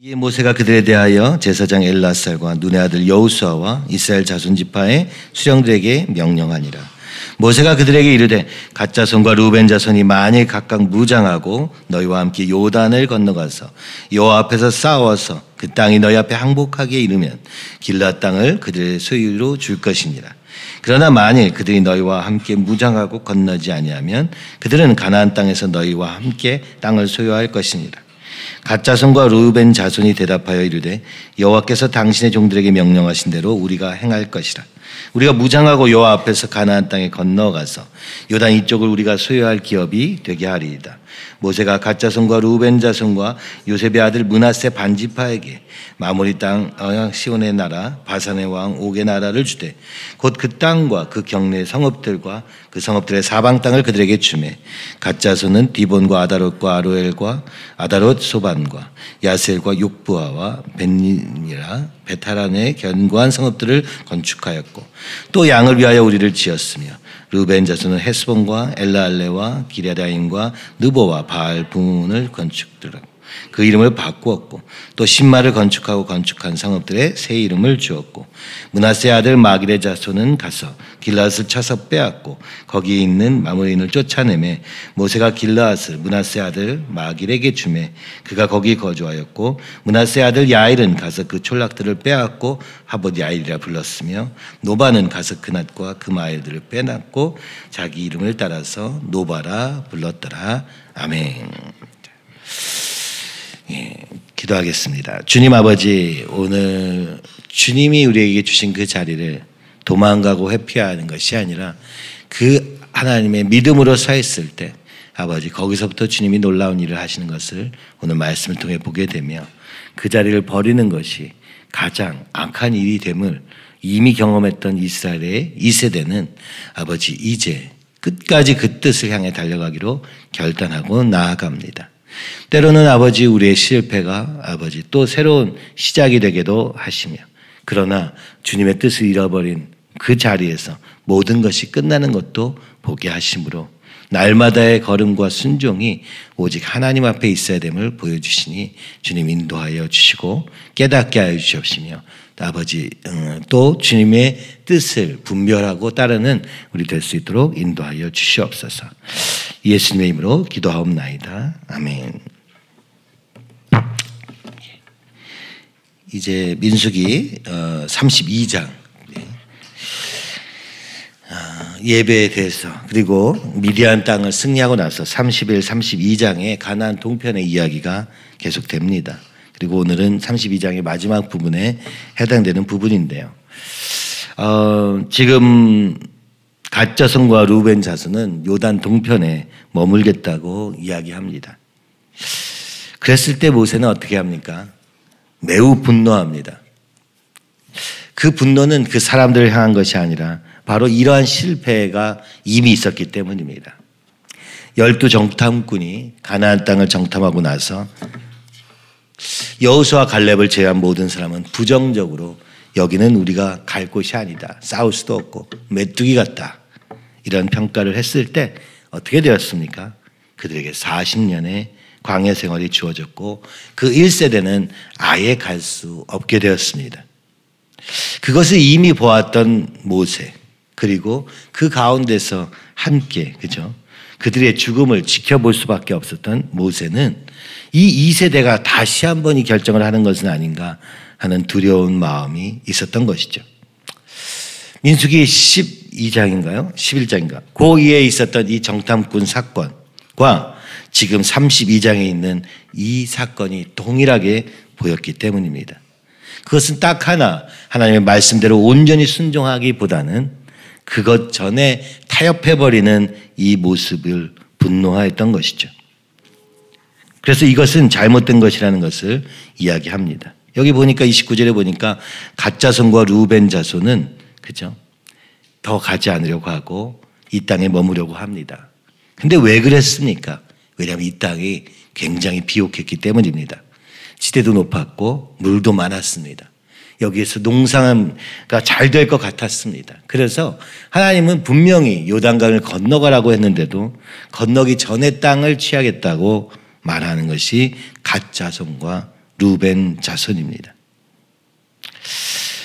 이에 모세가 그들에 대하여 제사장 엘라살과 눈의 아들 여호수아와 이스라엘 자손 지파의 수령들에게 명령하니라. 모세가 그들에게 이르되 갓 자손과 루벤 자손이 만일 각각 무장하고 너희와 함께 요단을 건너가서 여호와 앞에서 싸워서 그 땅이 너희 앞에 항복하게 이르면 길앗 땅을 그들의 소유로 줄 것이니라. 그러나 만일 그들이 너희와 함께 무장하고 건너지 아니하면 그들은 가나안 땅에서 너희와 함께 땅을 소유할 것이니라. 갓 자손과 루벤 자손이 대답하여 이르되 여호와께서 당신의 종들에게 명령하신 대로 우리가 행할 것이라. 우리가 무장하고 여호와 앞에서 가나안 땅에 건너가서 요단 이쪽을 우리가 소유할 기업이 되게 하리이다. 모세가 갓 자손과 루벤 자손과 요셉의 아들 므낫세 반지파에게 마무리 땅 시온의 나라 바산의 왕 옥의 나라를 주되 곧 그 땅과 그 경내 성읍들과 그 성읍들의 사방 땅을 그들에게 주매 갓 자손은 디본과 아다롯과 아로엘과 아다롯 소반과 야셀과 욕부아와 벤니라 베타란의 견고한 성읍들을 건축하였고 또 양을 위하여 우리를 지었으며 르벤 자손은 헤스본과 엘라알레와 기랴다임과 느보와 바알 부문을 건축하고 그 이름을 바꾸었고 또 신마를 건축하고 건축한 성읍들의 새 이름을 주었고 므낫세 아들 마길의 자손은 가서 길라앗을 쳐서 빼앗고 거기에 있는 마므리인을 쫓아내매 모세가 길라앗을 므낫세 아들 마길에게 주매 그가 거기 거주하였고 므낫세 아들 야일은 가서 그 촌락들을 빼앗고 하봇 야일이라 불렀으며 노바는 가서 그낫과 그 마일들을 빼앗고 자기 이름을 따라서 노바라 불렀더라. 아멘. 예, 기도하겠습니다. 주님 아버지, 오늘 주님이 우리에게 주신 그 자리를 도망가고 회피하는 것이 아니라 그 하나님의 믿음으로 서 있을 때 아버지 거기서부터 주님이 놀라운 일을 하시는 것을 오늘 말씀을 통해 보게 되며 그 자리를 버리는 것이 가장 악한 일이 됨을 이미 경험했던 이스라엘의 2세대는 아버지 이제 끝까지 그 뜻을 향해 달려가기로 결단하고 나아갑니다. 때로는 아버지 우리의 실패가 아버지 또 새로운 시작이 되게도 하시며 그러나 주님의 뜻을 잃어버린 그 자리에서 모든 것이 끝나는 것도 보게 하심으로 날마다의 걸음과 순종이 오직 하나님 앞에 있어야 됨을 보여주시니 주님 인도하여 주시고 깨닫게 하여 주시옵시며 아버지 또 주님의 뜻을 분별하고 따르는 우리 될 수 있도록 인도하여 주시옵소서. 예수님의 이름으로 기도하옵나이다. 아멘. 이제 민수기 32장 예배에 대해서 그리고 미디안 땅을 승리하고 나서 31, 32장의 가나안 동편의 이야기가 계속됩니다. 그리고 오늘은 32장의 마지막 부분에 해당되는 부분인데요. 지금 갓 자손과 루벤 자손은 요단 동편에 머물겠다고 이야기합니다. 그랬을 때 모세는 어떻게 합니까? 매우 분노합니다. 그 분노는 그 사람들을 향한 것이 아니라 바로 이러한 실패가 이미 있었기 때문입니다. 12 정탐꾼이 가나안 땅을 정탐하고 나서 여호수아 갈렙을 제외한 모든 사람은 부정적으로 여기는 우리가 갈 곳이 아니다. 싸울 수도 없고 메뚜기 같다. 이런 평가를 했을 때 어떻게 되었습니까? 그들에게 40년의 광야 생활이 주어졌고 그 1세대는 아예 갈 수 없게 되었습니다. 그것을 이미 보았던 모세 그리고 그 가운데서 함께 그죠? 그들의 죽음을 지켜볼 수밖에 없었던 모세는 이 2세대가 다시 한번 이 결정을 하는 것은 아닌가 하는 두려운 마음이 있었던 것이죠. 민수기 12장인가요? 11장인가? 그2에 있었던 이 정탐꾼 사건과 지금 32장에 있는 이 사건이 동일하게 보였기 때문입니다. 그것은 딱 하나 하나님의 말씀대로 온전히 순종하기보다는 그것 전에 타협해버리는 이 모습을 분노하였던 것이죠. 그래서 이것은 잘못된 것이라는 것을 이야기합니다. 여기 보니까 29절에 보니까 갓 자손과 루벤 자손은 그죠? 더 가지 않으려고 하고 이 땅에 머무려고 합니다. 근데 왜 그랬습니까? 왜냐하면 이 땅이 굉장히 비옥했기 때문입니다. 지대도 높았고 물도 많았습니다. 여기에서 농사가 잘 될 것 같았습니다. 그래서 하나님은 분명히 요단강을 건너가라고 했는데도 건너기 전에 땅을 취하겠다고 말하는 것이 갓 자손과 루벤 자손입니다.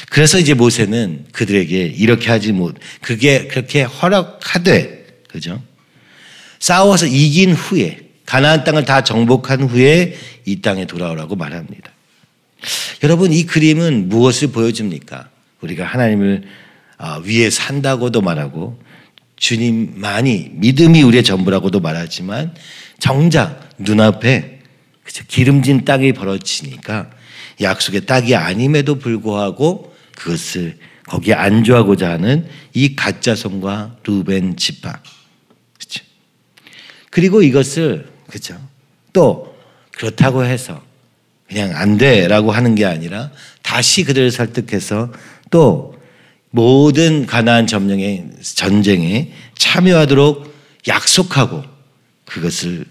그래서 이제 모세는 그들에게 이렇게 하지 못, 그게 그렇게 허락하되, 그죠? 싸워서 이긴 후에, 가나안 땅을 다 정복한 후에 이 땅에 돌아오라고 말합니다. 여러분, 이 그림은 무엇을 보여줍니까? 우리가 하나님을 위에 산다고도 말하고 주님만이 믿음이 우리의 전부라고도 말하지만 정작 눈앞에 기름진 땅이 벌어지니까 약속의 땅이 아님에도 불구하고 그것을 거기에 안주하고자 하는 이 갓자손과 루벤 지파. 그렇죠? 그리고 이것을 그렇죠? 또 그렇다고 해서 그냥 안 돼라고 하는 게 아니라 다시 그들을 설득해서 또 모든 가나안 점령의 전쟁에 참여하도록 약속하고 그것을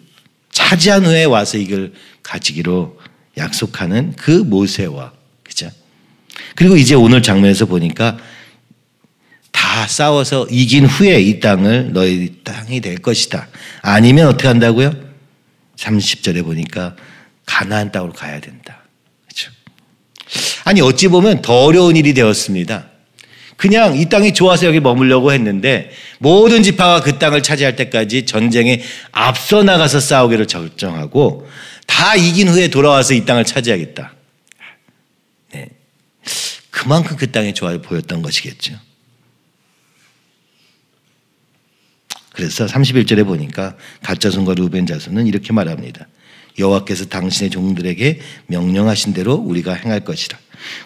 차지한 후에 와서 이걸 가지기로 약속하는 그 모세와, 그죠? 그리고 이제 오늘 장면에서 보니까 다 싸워서 이긴 후에 이 땅을 너희 땅이 될 것이다. 아니면 어떻게 한다고요? 30절에 보니까 가나안 땅으로 가야 된다. 그렇죠? 아니 어찌 보면 더 어려운 일이 되었습니다. 그냥 이 땅이 좋아서 여기 머물려고 했는데 모든 지파가 그 땅을 차지할 때까지 전쟁에 앞서 나가서 싸우기를 결정하고 다 이긴 후에 돌아와서 이 땅을 차지하겠다. 네. 그만큼 그 땅이 좋아 보였던 것이겠죠. 그래서 31절에 보니까 갓자손과 루벤 자손은 이렇게 말합니다. 여호와께서 당신의 종들에게 명령하신 대로 우리가 행할 것이라.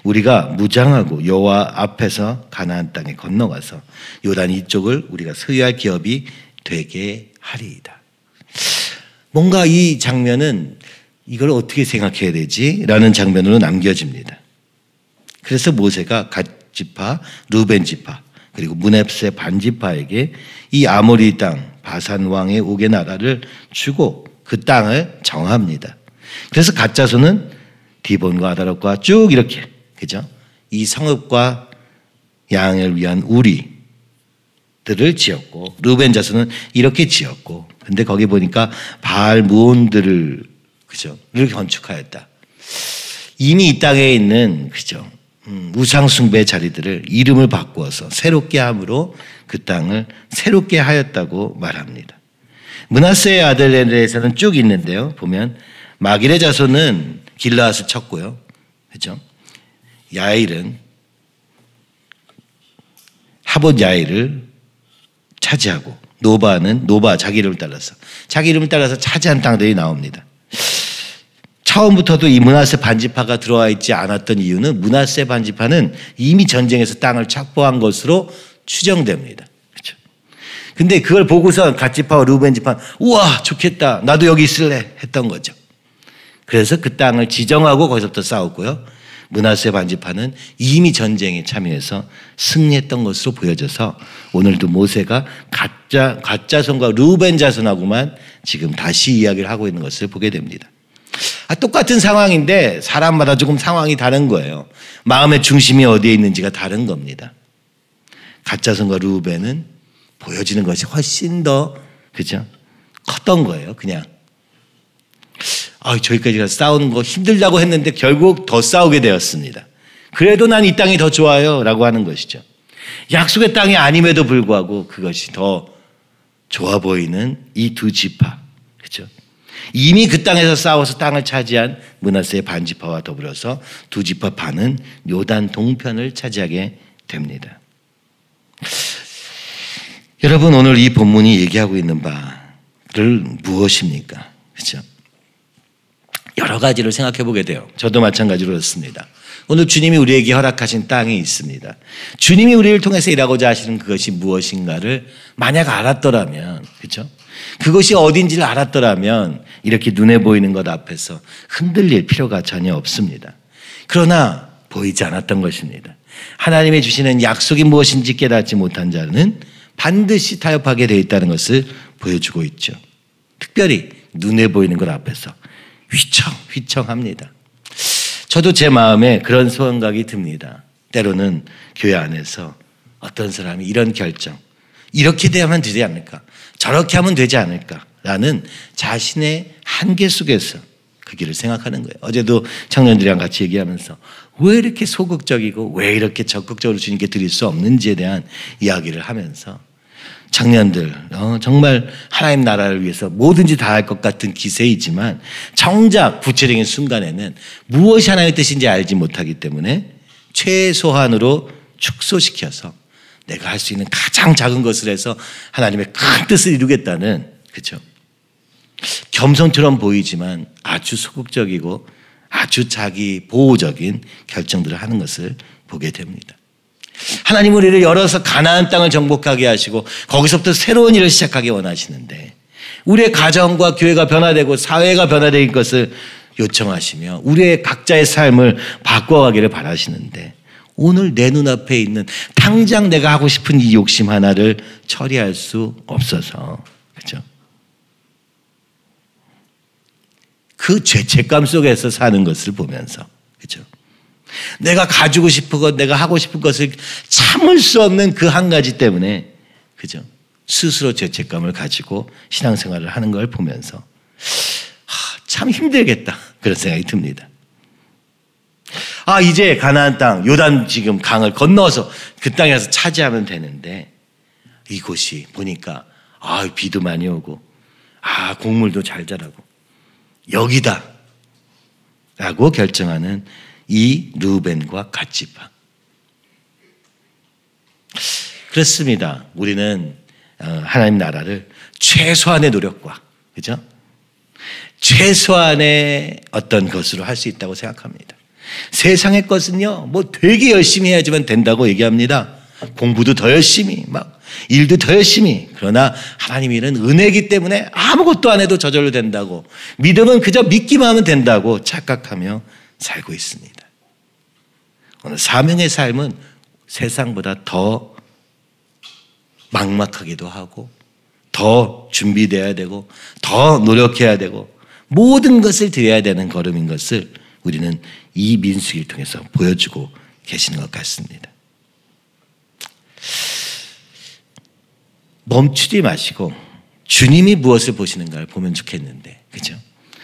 우리가 무장하고 여호와 앞에서 가나안 땅에 건너가서 요단 이쪽을 우리가 소유할 기업이 되게 하리이다. 뭔가 이 장면은 이걸 어떻게 생각해야 되지? 라는 장면으로 남겨집니다. 그래서 모세가 갓 지파, 루벤 지파 그리고 문합세 반 지파에게 이 아모리 땅 바산 왕의 옥의 나라를 주고 그 땅을 정합니다. 그래서 갓자손은 디본과 아다롯과 쭉 이렇게, 그죠? 이 성읍과 양을 위한 우리들을 지었고, 루벤 자손은 이렇게 지었고, 근데 거기 보니까 바알 무온들을, 그죠? 를 건축하였다. 이미 이 땅에 있는, 그죠? 우상숭배 자리들을 이름을 바꾸어서 새롭게 함으로 그 땅을 새롭게 하였다고 말합니다. 므낫세의 아들에 대해서는 쭉 있는데요. 보면 마길의 자손은 길르앗을 쳤고요. 그렇죠? 야일은 하봇 야일을 차지하고 노바는 노바 자기 이름을 따라서 차지한 땅들이 나옵니다. 처음부터도 이 므낫세 반지파가 들어와 있지 않았던 이유는 므낫세 반지파는 이미 전쟁에서 땅을 착보한 것으로 추정됩니다. 그렇죠? 근데 그걸 보고서 갓지파와 루벤 지파는 우와 좋겠다 나도 여기 있을래 했던 거죠. 그래서 그 땅을 지정하고 거기서부터 싸웠고요. 므낫세 반지파는 이미 전쟁에 참여해서 승리했던 것으로 보여져서 오늘도 모세가 갓자손과 루벤 자손하고만 지금 다시 이야기를 하고 있는 것을 보게 됩니다. 똑같은 상황인데 사람마다 조금 상황이 다른 거예요. 마음의 중심이 어디에 있는지가 다른 겁니다. 갓자손과 루벤은 보여지는 것이 훨씬 더 그죠? 컸던 거예요. 그냥 저기까지 가서 싸우는 거 힘들다고 했는데 결국 더 싸우게 되었습니다. 그래도 난 이 땅이 더 좋아요 라고 하는 것이죠. 약속의 땅이 아님에도 불구하고 그것이 더 좋아 보이는 이 두 지파, 그렇죠? 이미 그 땅에서 싸워서 땅을 차지한 므낫세의 반지파와 더불어서 두 지파 반은 요단 동편을 차지하게 됩니다. 여러분 오늘 이 본문이 얘기하고 있는 바를 무엇입니까? 그렇죠? 여러 가지를 생각해 보게 돼요. 저도 마찬가지로 그렇습니다. 오늘 주님이 우리에게 허락하신 땅이 있습니다. 주님이 우리를 통해서 일하고자 하시는 그것이 무엇인가를 만약 알았더라면, 그렇죠? 그것이 어딘지를 알았더라면 이렇게 눈에 보이는 것 앞에서 흔들릴 필요가 전혀 없습니다. 그러나 보이지 않았던 것입니다. 하나님이 주시는 약속이 무엇인지 깨닫지 못한 자는 반드시 타협하게 되어 있다는 것을 보여주고 있죠. 특별히 눈에 보이는 것 앞에서 휘청합니다. 저도 제 마음에 그런 소원각이 듭니다. 때로는 교회 안에서 어떤 사람이 이런 결정, 이렇게 되면 되지 않을까, 저렇게 하면 되지 않을까라는 자신의 한계 속에서 그 길을 생각하는 거예요. 어제도 청년들이랑 같이 얘기하면서 왜 이렇게 소극적이고 왜 이렇게 적극적으로 주님께 드릴 수 없는지에 대한 이야기를 하면서 청년들 정말 하나님 나라를 위해서 뭐든지 다 할 것 같은 기세이지만 정작 구체적인 순간에는 무엇이 하나님의 뜻인지 알지 못하기 때문에 최소한으로 축소시켜서 내가 할 수 있는 가장 작은 것을 해서 하나님의 큰 뜻을 이루겠다는, 그렇죠? 겸손처럼 보이지만 아주 소극적이고 아주 자기 보호적인 결정들을 하는 것을 보게 됩니다. 하나님 우리를 열어서 가나안 땅을 정복하게 하시고 거기서부터 새로운 일을 시작하기 원하시는데 우리의 가정과 교회가 변화되고 사회가 변화될 것을 요청하시며 우리의 각자의 삶을 바꿔가기를 바라시는데 오늘 내 눈앞에 있는 당장 내가 하고 싶은 이 욕심 하나를 처리할 수 없어서, 그렇죠? 그 죄책감 속에서 사는 것을 보면서, 그렇죠? 내가 가지고 싶은 것, 내가 하고 싶은 것을 참을 수 없는 그 한 가지 때문에, 그죠? 스스로 죄책감을 가지고 신앙생활을 하는 걸 보면서 참 힘들겠다 그런 생각이 듭니다. 이제 가나안 땅 요단 지금 강을 건너서 그 땅에서 차지하면 되는데 이곳이 보니까 비도 많이 오고 곡물도 잘 자라고 여기다 라고 결정하는 이 르우벤과 갓지파. 그렇습니다. 우리는 하나님 나라를 최소한의 노력과, 그죠? 최소한의 어떤 것으로 할 수 있다고 생각합니다. 세상의 것은요, 뭐 되게 열심히 해야지만 된다고 얘기합니다. 공부도 더 열심히, 일도 더 열심히. 그러나 하나님 일은 은혜이기 때문에 아무것도 안 해도 저절로 된다고, 믿음은 그저 믿기만 하면 된다고 착각하며 살고 있습니다. 오늘 사명의 삶은 세상보다 더 막막하기도 하고 더 준비되어야 되고 더 노력해야 되고 모든 것을 드려야 되는 걸음인 것을 우리는 이 민수기를 통해서 보여주고 계시는 것 같습니다. 멈추지 마시고 주님이 무엇을 보시는가를 보면 좋겠는데, 그렇죠?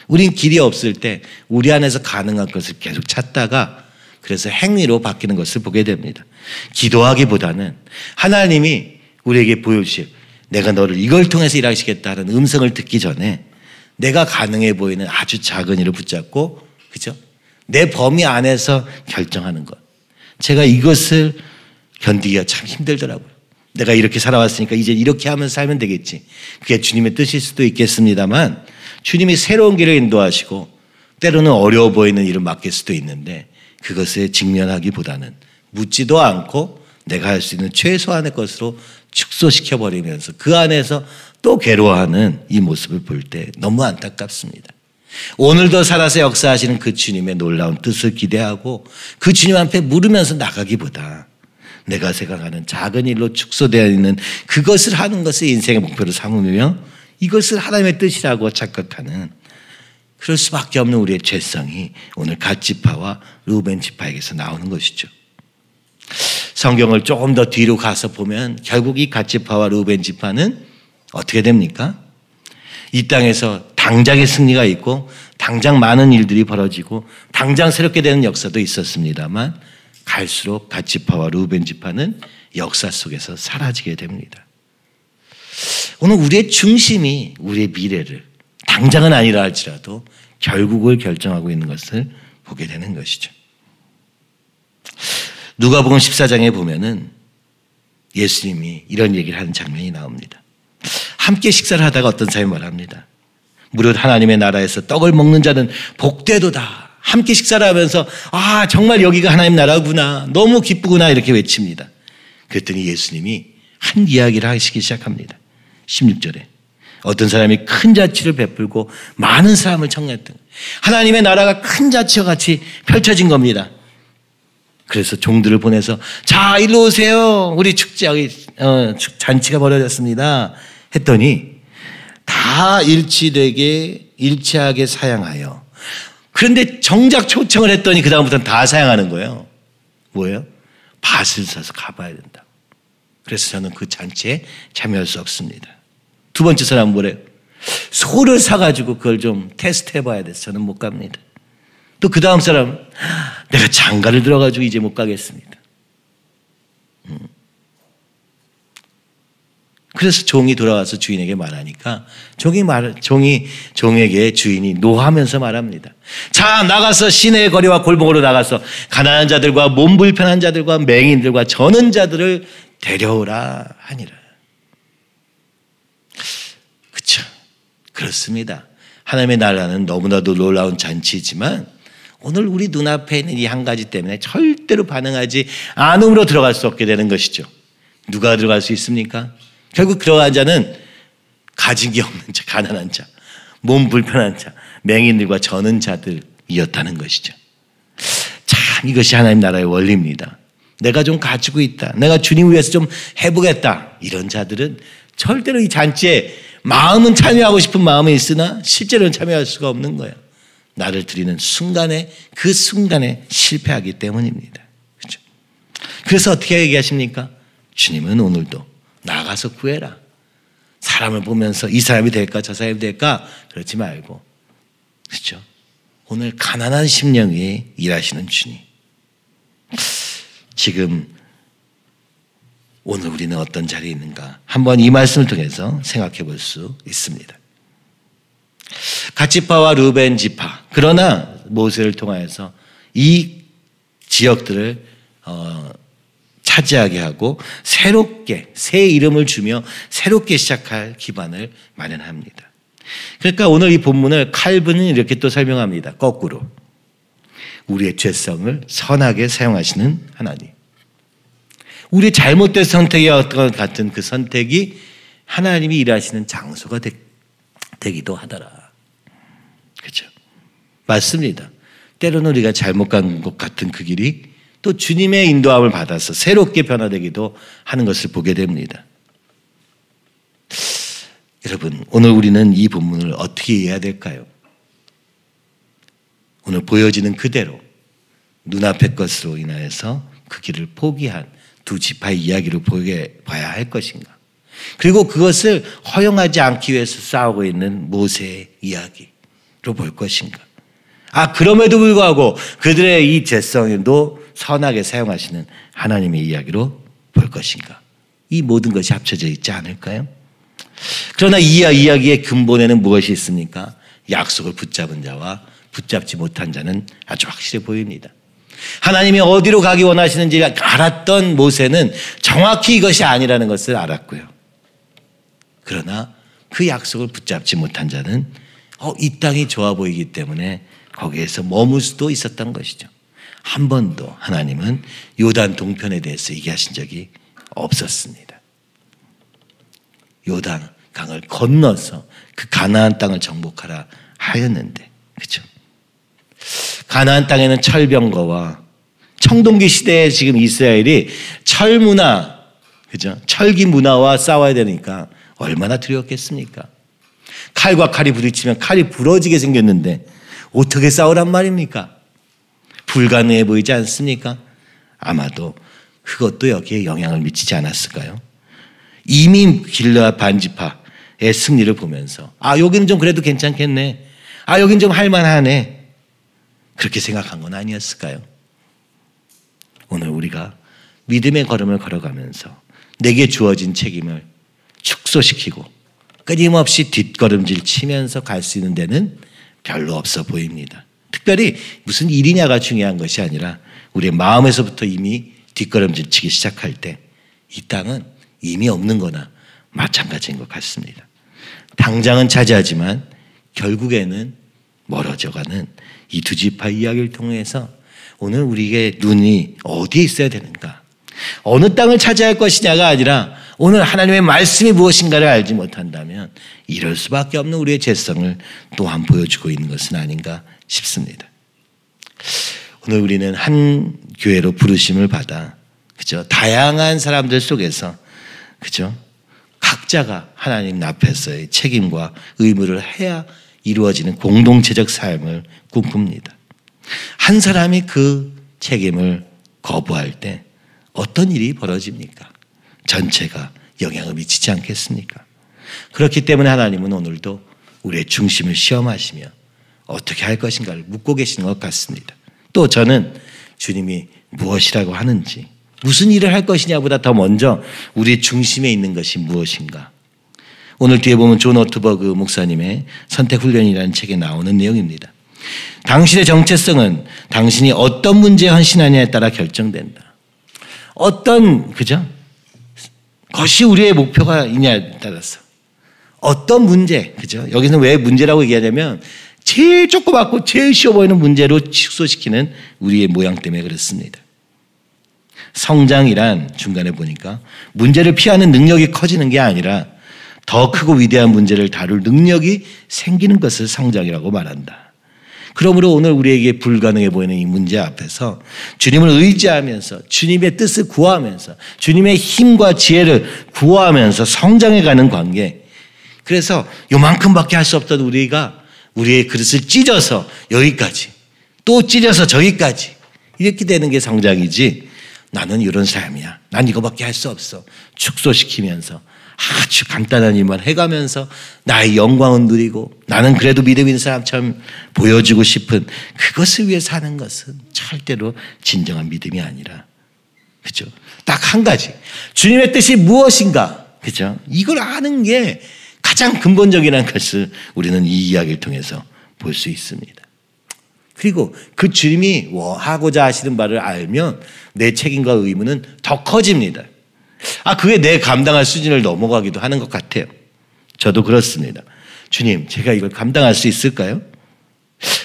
우린 길이 없을 때 우리 안에서 가능한 것을 계속 찾다가 그래서 행위로 바뀌는 것을 보게 됩니다. 기도하기보다는 하나님이 우리에게 보여주실 내가 너를 이걸 통해서 일하시겠다는 음성을 듣기 전에 내가 가능해 보이는 아주 작은 일을 붙잡고, 그죠? 내 범위 안에서 결정하는 것. 제가 이것을 견디기가 참 힘들더라고요. 내가 이렇게 살아왔으니까 이제 이렇게 하면 살면 되겠지. 그게 주님의 뜻일 수도 있겠습니다만 주님이 새로운 길을 인도하시고 때로는 어려워 보이는 일을 맡길 수도 있는데 그것에 직면하기보다는 묻지도 않고 내가 할 수 있는 최소한의 것으로 축소시켜버리면서 그 안에서 또 괴로워하는 이 모습을 볼 때 너무 안타깝습니다. 오늘도 살아서 역사하시는 그 주님의 놀라운 뜻을 기대하고 그 주님 앞에 물으면서 나가기보다 내가 생각하는 작은 일로 축소되어 있는 그것을 하는 것을 인생의 목표로 삼으며 이것을 하나님의 뜻이라고 착각하는 그럴 수밖에 없는 우리의 죄성이 오늘 갓지파와 르우벤 지파에게서 나오는 것이죠. 성경을 조금 더 뒤로 가서 보면 결국 이 갓지파와 르우벤 지파는 어떻게 됩니까? 이 땅에서 당장의 승리가 있고 당장 많은 일들이 벌어지고 당장 새롭게 되는 역사도 있었습니다만 갈수록 갓지파와 르우벤 지파는 역사 속에서 사라지게 됩니다. 오늘 우리의 중심이 우리의 미래를 당장은 아니라 할지라도 결국을 결정하고 있는 것을 보게 되는 것이죠. 누가복음 14장에 보면은 예수님이 이런 얘기를 하는 장면이 나옵니다. 함께 식사를 하다가 어떤 사람이 말합니다. 무릇 하나님의 나라에서 떡을 먹는 자는 복되도다. 함께 식사를 하면서 정말 여기가 하나님 나라구나. 너무 기쁘구나 이렇게 외칩니다. 그랬더니 예수님이 한 이야기를 하시기 시작합니다. 16절에 어떤 사람이 큰 자치를 베풀고 많은 사람을 청했던 하나님의 나라가 큰 자치와 같이 펼쳐진 겁니다. 그래서 종들을 보내서 자 일로 오세요. 우리 잔치가 벌어졌습니다. 했더니 다 일치하게 사양하여. 그런데 정작 초청을 했더니 그 다음부터는 다 사양하는 거예요. 뭐예요? 밭을 사서 가봐야 된다. 그래서 저는 그 잔치에 참여할 수 없습니다. 두 번째 사람은 뭐래요? 소를 사가지고 그걸 좀 테스트 해봐야 돼서 저는 못 갑니다. 또 그 다음 사람, 내가 장가를 들어가지고 이제 못 가겠습니다. 그래서 종이 돌아와서 주인에게 말하니까 종에게 주인이 노하면서 말합니다. 자, 나가서 시내의 거리와 골목으로 나가서 가난한 자들과 몸 불편한 자들과 맹인들과 저는 자들을 데려오라 하니라. 그렇죠. 그렇습니다. 하나님의 나라는 너무나도 놀라운 잔치이지만 오늘 우리 눈앞에 있는 이 한 가지 때문에 절대로 반응하지 않음으로 들어갈 수 없게 되는 것이죠. 누가 들어갈 수 있습니까? 결국 들어간 자는 가진 게 없는 자, 가난한 자, 몸 불편한 자, 맹인들과 저는 자들이었다는 것이죠. 참 이것이 하나님 나라의 원리입니다. 내가 좀 가지고 있다, 내가 주님 위해서 좀 해보겠다, 이런 자들은 절대로 이 잔치에 마음은 참여하고 싶은 마음은 있으나 실제로는 참여할 수가 없는 거예요. 나를 드리는 순간에, 그 순간에 실패하기 때문입니다. 그렇죠? 그래서 어떻게 얘기하십니까? 주님은 오늘도 나가서 구해라. 사람을 보면서 이 사람이 될까 저 사람이 될까 그렇지 말고, 그렇죠? 오늘 가난한 심령 위에 일하시는 주님. 지금 오늘 우리는 어떤 자리에 있는가 한번 이 말씀을 통해서 생각해 볼 수 있습니다. 갓지파와 루벤 지파, 그러나 모세를 통하여서 이 지역들을 차지하게 하고 새롭게 새 이름을 주며 새롭게 시작할 기반을 마련합니다. 그러니까 오늘 이 본문을 칼빈은 이렇게 또 설명합니다. 거꾸로 우리의 죄성을 선하게 사용하시는 하나님. 우리의 잘못된 선택과 같은 그 선택이 하나님이 일하시는 장소가 되기도 하더라. 그렇죠? 맞습니다. 때로는 우리가 잘못 간 것 같은 그 길이 또 주님의 인도함을 받아서 새롭게 변화되기도 하는 것을 보게 됩니다. 여러분, 오늘 우리는 이 본문을 어떻게 이해해야 될까요? 오늘 보여지는 그대로 눈앞의 것으로 인하여서 그 길을 포기한 두 지파의 이야기로 봐야 할 것인가? 그리고 그것을 허용하지 않기 위해서 싸우고 있는 모세의 이야기로 볼 것인가? 그럼에도 불구하고 그들의 이 죄성도 선하게 사용하시는 하나님의 이야기로 볼 것인가? 이 모든 것이 합쳐져 있지 않을까요? 그러나 이 이야기의 근본에는 무엇이 있습니까? 약속을 붙잡은 자와 붙잡지 못한 자는 아주 확실해 보입니다. 하나님이 어디로 가기 원하시는지 알았던 모세는 정확히 이것이 아니라는 것을 알았고요. 그러나 그 약속을 붙잡지 못한 자는 이 땅이 좋아 보이기 때문에 거기에서 머물 수도 있었던 것이죠. 한 번도 하나님은 요단 동편에 대해서 얘기하신 적이 없었습니다. 요단 강을 건너서 그 가나안 땅을 정복하라 하였는데, 그렇죠? 가나안 땅에는 철병거와 청동기 시대에 지금 이스라엘이 철문화, 그죠? 철기 문화와 싸워야 되니까 얼마나 두려웠겠습니까? 칼과 칼이 부딪히면 칼이 부러지게 생겼는데 어떻게 싸우란 말입니까? 불가능해 보이지 않습니까? 아마도 그것도 여기에 영향을 미치지 않았을까요? 이미 길르앗 반지파의 승리를 보면서 여기는 좀 그래도 괜찮겠네, 여기는 좀 할만하네, 그렇게 생각한 건 아니었을까요? 오늘 우리가 믿음의 걸음을 걸어가면서 내게 주어진 책임을 축소시키고 끊임없이 뒷걸음질 치면서 갈 수 있는 데는 별로 없어 보입니다. 특별히 무슨 일이냐가 중요한 것이 아니라 우리의 마음에서부터 이미 뒷걸음질 치기 시작할 때 이 땅은 이미 없는 거나 마찬가지인 것 같습니다. 당장은 차지하지만 결국에는 멀어져가는 이 두 지파 이야기를 통해서 오늘 우리의 눈이 어디에 있어야 되는가, 어느 땅을 차지할 것이냐가 아니라 오늘 하나님의 말씀이 무엇인가를 알지 못한다면 이럴 수밖에 없는 우리의 죄성을 또한 보여주고 있는 것은 아닌가 싶습니다. 오늘 우리는 한 교회로 부르심을 받아, 그죠? 다양한 사람들 속에서, 그죠? 각자가 하나님 앞에서의 책임과 의무를 해야 이루어지는 공동체적 삶을 꿈꿉니다. 한 사람이 그 책임을 거부할 때 어떤 일이 벌어집니까? 전체가 영향을 미치지 않겠습니까? 그렇기 때문에 하나님은 오늘도 우리의 중심을 시험하시며 어떻게 할 것인가를 묻고 계시는 것 같습니다. 또 저는 주님이 무엇이라고 하는지, 무슨 일을 할 것이냐보다 더 먼저 우리의 중심에 있는 것이 무엇인가. 오늘 뒤에 보면 존 오트버그 목사님의 선택훈련이라는 책에 나오는 내용입니다. 당신의 정체성은 당신이 어떤 문제에 헌신하냐에 따라 결정된다. 어떤 것이 우리의 목표가 있냐에 따라서 어떤 문제, 여기서 왜 문제라고 얘기하냐면 제일 조그맣고 제일 쉬워 보이는 문제로 축소시키는 우리의 모양 때문에 그렇습니다. 성장이란 중간에 보니까 문제를 피하는 능력이 커지는 게 아니라 더 크고 위대한 문제를 다룰 능력이 생기는 것을 성장이라고 말한다. 그러므로 오늘 우리에게 불가능해 보이는 이 문제 앞에서 주님을 의지하면서 주님의 뜻을 구하면서 주님의 힘과 지혜를 구하면서 성장해가는 관계. 그래서 요만큼밖에 할 수 없던 우리가 우리의 그릇을 찢어서 여기까지, 또 찢어서 저기까지 이렇게 되는 게 성장이지, 나는 이런 삶이야, 난 이거밖에 할 수 없어, 축소시키면서 아주 간단한 일만 해가면서 나의 영광은 누리고 나는 그래도 믿음 있는 사람처럼 보여주고 싶은 그것을 위해 사는 것은 절대로 진정한 믿음이 아니라, 그죠? 딱 한 가지, 주님의 뜻이 무엇인가, 그죠? 이걸 아는 게 가장 근본적이라는 것을 우리는 이 이야기를 통해서 볼 수 있습니다. 그리고 그 주님이 하고자 하시는 바를 알면 내 책임과 의무는 더 커집니다. 그게 내 감당할 수준을 넘어가기도 하는 것 같아요. 저도 그렇습니다. 주님, 제가 이걸 감당할 수 있을까요?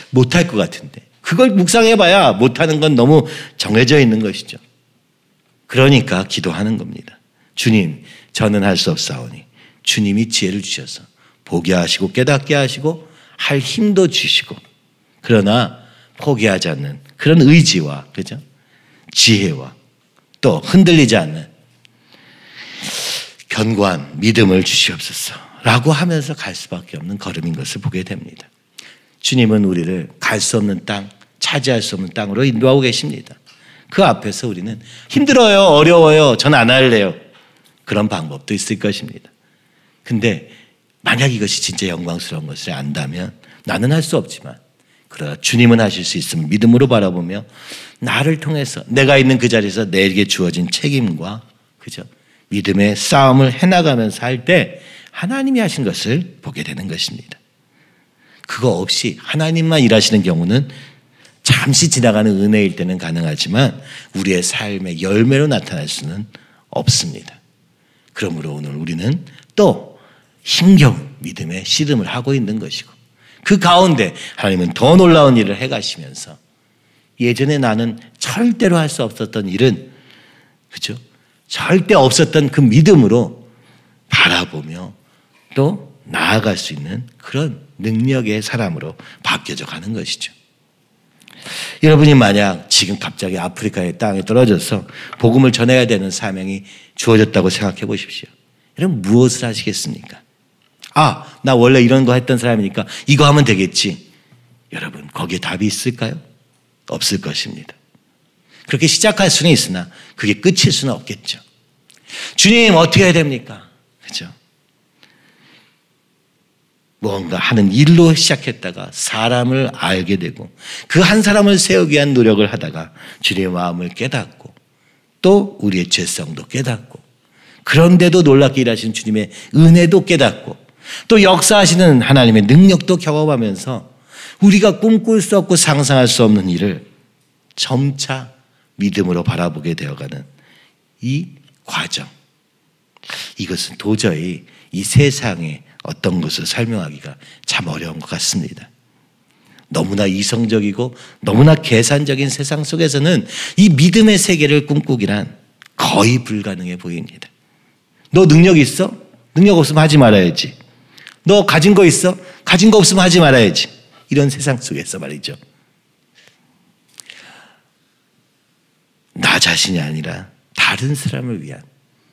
못할 것 같은데. 그걸 묵상해봐야 못하는 건 너무 정해져 있는 것이죠. 그러니까 기도하는 겁니다. 주님, 저는 할 수 없사오니 주님이 지혜를 주셔서 보게 하시고 깨닫게 하시고 할 힘도 주시고, 그러나 포기하지 않는 그런 의지와, 그죠? 지혜와 또 흔들리지 않는 견고한 믿음을 주시옵소서 라고 하면서 갈 수밖에 없는 걸음인 것을 보게 됩니다. 주님은 우리를 갈 수 없는 땅, 차지할 수 없는 땅으로 인도하고 계십니다. 그 앞에서 우리는 힘들어요, 어려워요, 전 안 할래요, 그런 방법도 있을 것입니다. 근데 만약 이것이 진짜 영광스러운 것을 안다면 나는 할 수 없지만, 그러나 주님은 하실 수 있으면 믿음으로 바라보며 나를 통해서 내가 있는 그 자리에서 내게 주어진 책임과, 그죠? 믿음의 싸움을 해나가면서 할 때 하나님이 하신 것을 보게 되는 것입니다. 그거 없이 하나님만 일하시는 경우는 잠시 지나가는 은혜일 때는 가능하지만 우리의 삶의 열매로 나타날 수는 없습니다. 그러므로 오늘 우리는 또 힘겨운 믿음의 씨름을 하고 있는 것이고, 그 가운데 하나님은 더 놀라운 일을 해가시면서 예전에 나는 절대로 할 수 없었던 일은, 그죠? 절대 없었던 그 믿음으로 바라보며 또 나아갈 수 있는 그런 능력의 사람으로 바뀌어져 가는 것이죠. 여러분이 만약 지금 갑자기 아프리카의 땅에 떨어져서 복음을 전해야 되는 사명이 주어졌다고 생각해 보십시오. 여러분 무엇을 하시겠습니까? 나 원래 이런 거 했던 사람이니까 이거 하면 되겠지. 여러분 거기에 답이 있을까요? 없을 것입니다. 그렇게 시작할 수는 있으나 그게 끝일 수는 없겠죠. 주님 어떻게 해야 됩니까? 그렇죠? 뭔가 하는 일로 시작했다가 사람을 알게 되고 그 한 사람을 세우기 위한 노력을 하다가 주님의 마음을 깨닫고 또 우리의 죄성도 깨닫고, 그런데도 놀랍게 일하시는 주님의 은혜도 깨닫고 또 역사하시는 하나님의 능력도 경험하면서 우리가 꿈꿀 수 없고 상상할 수 없는 일을 점차 믿음으로 바라보게 되어가는 이 과정, 이것은 도저히 이 세상에 어떤 것을 설명하기가 참 어려운 것 같습니다. 너무나 이성적이고 너무나 계산적인 세상 속에서는 이 믿음의 세계를 꿈꾸기란 거의 불가능해 보입니다. 너 능력 있어? 능력 없으면 하지 말아야지. 너 가진 거 있어? 가진 거 없으면 하지 말아야지. 이런 세상 속에서 말이죠. 나 자신이 아니라 다른 사람을 위한,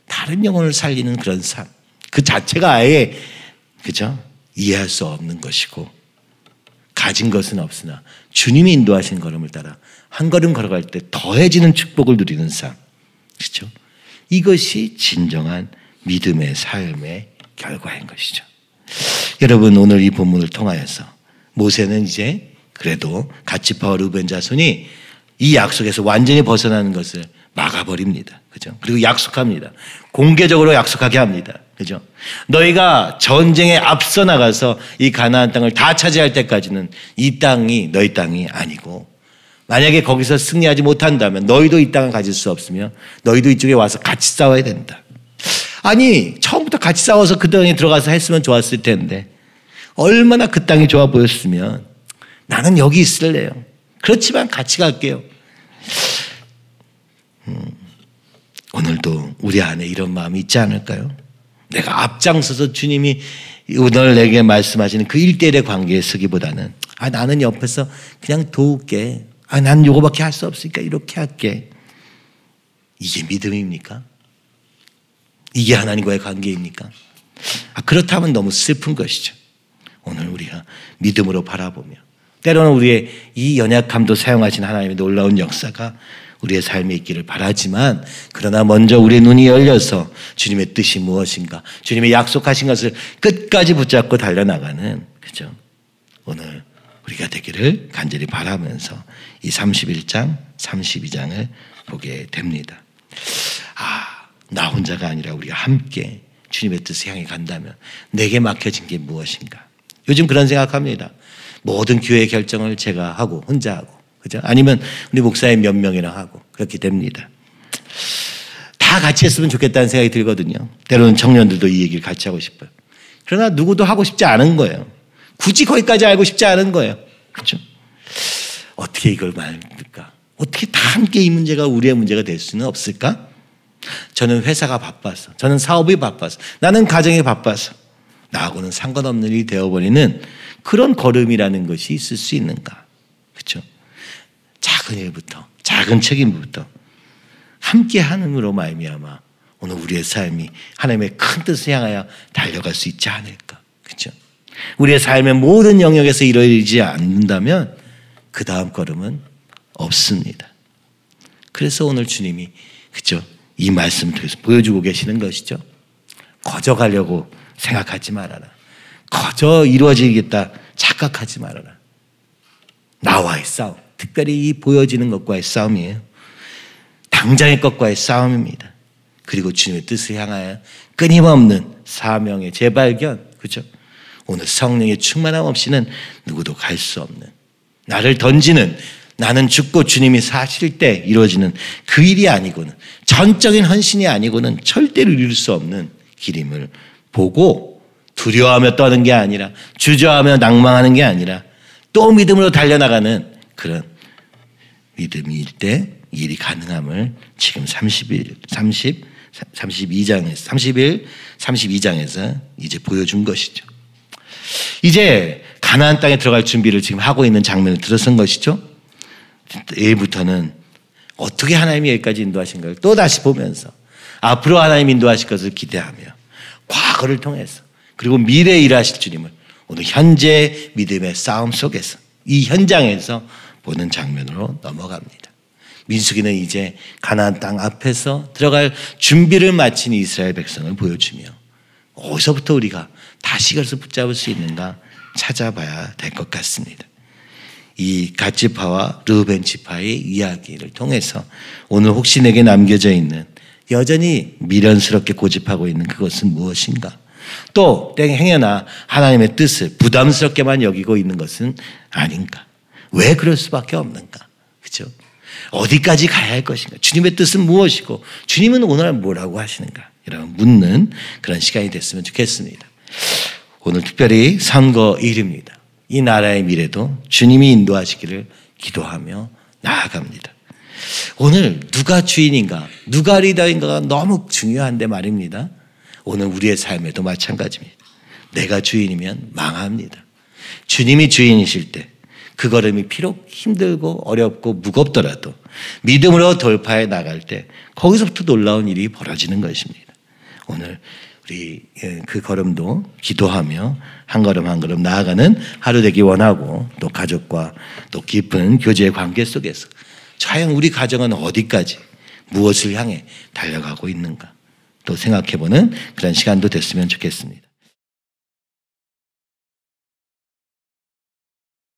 다른 영혼을 살리는 그런 삶, 그 자체가 아예, 그죠? 이해할 수 없는 것이고, 가진 것은 없으나 주님이 인도하신 걸음을 따라 한 걸음 걸어갈 때 더해지는 축복을 누리는 삶, 그렇죠? 이것이 진정한 믿음의 삶의 결과인 것이죠. 여러분 오늘 이 본문을 통하여서 모세는 이제 그래도 갓지파와 르우벤 자손이 이 약속에서 완전히 벗어나는 것을 막아버립니다. 그죠? 그리고 약속합니다. 공개적으로 약속하게 합니다. 그죠? 너희가 전쟁에 앞서 나가서 이 가나안 땅을 다 차지할 때까지는 이 땅이 너희 땅이 아니고 만약에 거기서 승리하지 못한다면 너희도 이 땅을 가질 수 없으며 너희도 이쪽에 와서 같이 싸워야 된다. 아니 처음부터 같이 싸워서 그 땅에 들어가서 했으면 좋았을 텐데 얼마나 그 땅이 좋아 보였으면 나는 여기 있을래요. 그렇지만 같이 갈게요. 오늘도 우리 안에 이런 마음이 있지 않을까요? 내가 앞장서서 주님이 오늘 내게 말씀하시는 그 1대1의 관계에 서기보다는 나는 옆에서 그냥 도울게. 난 요거밖에 할 수 없으니까 이렇게 할게. 이게 믿음입니까? 이게 하나님과의 관계입니까? 그렇다면 너무 슬픈 것이죠. 오늘 우리가 믿음으로 바라보며 때로는 우리의 이 연약함도 사용하신 하나님의 놀라운 역사가 우리의 삶에 있기를 바라지만 그러나 먼저 우리의 눈이 열려서 주님의 뜻이 무엇인가 주님의 약속하신 것을 끝까지 붙잡고 달려나가는 그죠? 오늘 우리가 되기를 간절히 바라면서 이 31장 32장을 보게 됩니다. 나 혼자가 아니라 우리가 함께 주님의 뜻을 향해 간다면 내게 맡겨진 게 무엇인가? 요즘 그런 생각합니다. 모든 교회 결정을 제가 하고 혼자 하고 그죠? 아니면 우리 목사님 몇 명이나 하고 그렇게 됩니다. 다 같이 했으면 좋겠다는 생각이 들거든요. 때로는 청년들도 이 얘기를 같이 하고 싶어요. 그러나 누구도 하고 싶지 않은 거예요. 굳이 거기까지 알고 싶지 않은 거예요. 그렇죠? 어떻게 이걸 말할까? 어떻게 다 함께 이 문제가 우리의 문제가 될 수는 없을까? 저는 회사가 바빠서, 저는 사업이 바빠서, 나는 가정이 바빠서 나하고는 상관없는 일이 되어버리는 그런 걸음이라는 것이 있을 수 있는가? 그렇죠? 작은 일부터, 작은 책임부터 함께 하는으로 말미암아 오늘 우리의 삶이 하나님의 큰 뜻을 향하여 달려갈 수 있지 않을까? 그렇죠? 우리의 삶의 모든 영역에서 이루어지지 않는다면 그 다음 걸음은 없습니다. 그래서 오늘 주님이 그렇죠? 이 말씀을 통해서 보여주고 계시는 것이죠. 거저 가려고 생각하지 말아라. 거저 이루어지겠다 착각하지 말아라. 나와의 싸움, 특별히 이 보여지는 것과의 싸움이에요. 당장의 것과의 싸움입니다. 그리고 주님의 뜻을 향하여 끊임없는 사명의 재발견, 그렇죠? 오늘 성령의 충만함 없이는 누구도 갈 수 없는 나를 던지는 나는 죽고 주님이 사실 때 이루어지는 그 일이 아니고는 전적인 헌신이 아니고는 절대로 이룰 수 없는 길임을 보고 두려워하며 떠는 게 아니라 주저하며 낭망하는 게 아니라 또 믿음으로 달려나가는 그런 믿음일 때 일이 가능함을 지금 32장에서 이제 보여준 것이죠. 이제 가나안 땅에 들어갈 준비를 지금 하고 있는 장면을 들어선 것이죠. 예부터는 어떻게 하나님이 여기까지 인도하신 걸 또 다시 보면서 앞으로 하나님 인도하실 것을 기대하며 과거를 통해서 그리고 미래에 일하실 주님을 오늘 현재 믿음의 싸움 속에서 이 현장에서 보는 장면으로 넘어갑니다. 민수기는 이제 가나안 땅 앞에서 들어갈 준비를 마친 이스라엘 백성을 보여주며 어디서부터 우리가 다시 그것을 붙잡을 수 있는가 찾아봐야 될 것 같습니다. 이 갓지파와 르우벤 지파의 이야기를 통해서 오늘 혹시 내게 남겨져 있는 여전히 미련스럽게 고집하고 있는 그것은 무엇인가? 또 행여나 하나님의 뜻을 부담스럽게만 여기고 있는 것은 아닌가? 왜 그럴 수밖에 없는가? 그렇죠? 어디까지 가야 할 것인가? 주님의 뜻은 무엇이고 주님은 오늘 뭐라고 하시는가? 이런 묻는 그런 시간이 됐으면 좋겠습니다. 오늘 특별히 선거일입니다. 이 나라의 미래도 주님이 인도하시기를 기도하며 나아갑니다. 오늘 누가 주인인가, 누가 리더인가가 너무 중요한데 말입니다. 오늘 우리의 삶에도 마찬가지입니다. 내가 주인이면 망합니다. 주님이 주인이실 때 그 걸음이 비록 힘들고 어렵고 무겁더라도 믿음으로 돌파해 나갈 때 거기서부터 놀라운 일이 벌어지는 것입니다. 오늘 우리 그 걸음도 기도하며 한 걸음 한 걸음 나아가는 하루 되기 원하고 또 가족과 또 깊은 교제의 관계 속에서 과연 우리 가정은 어디까지 무엇을 향해 달려가고 있는가 또 생각해보는 그런 시간도 됐으면 좋겠습니다.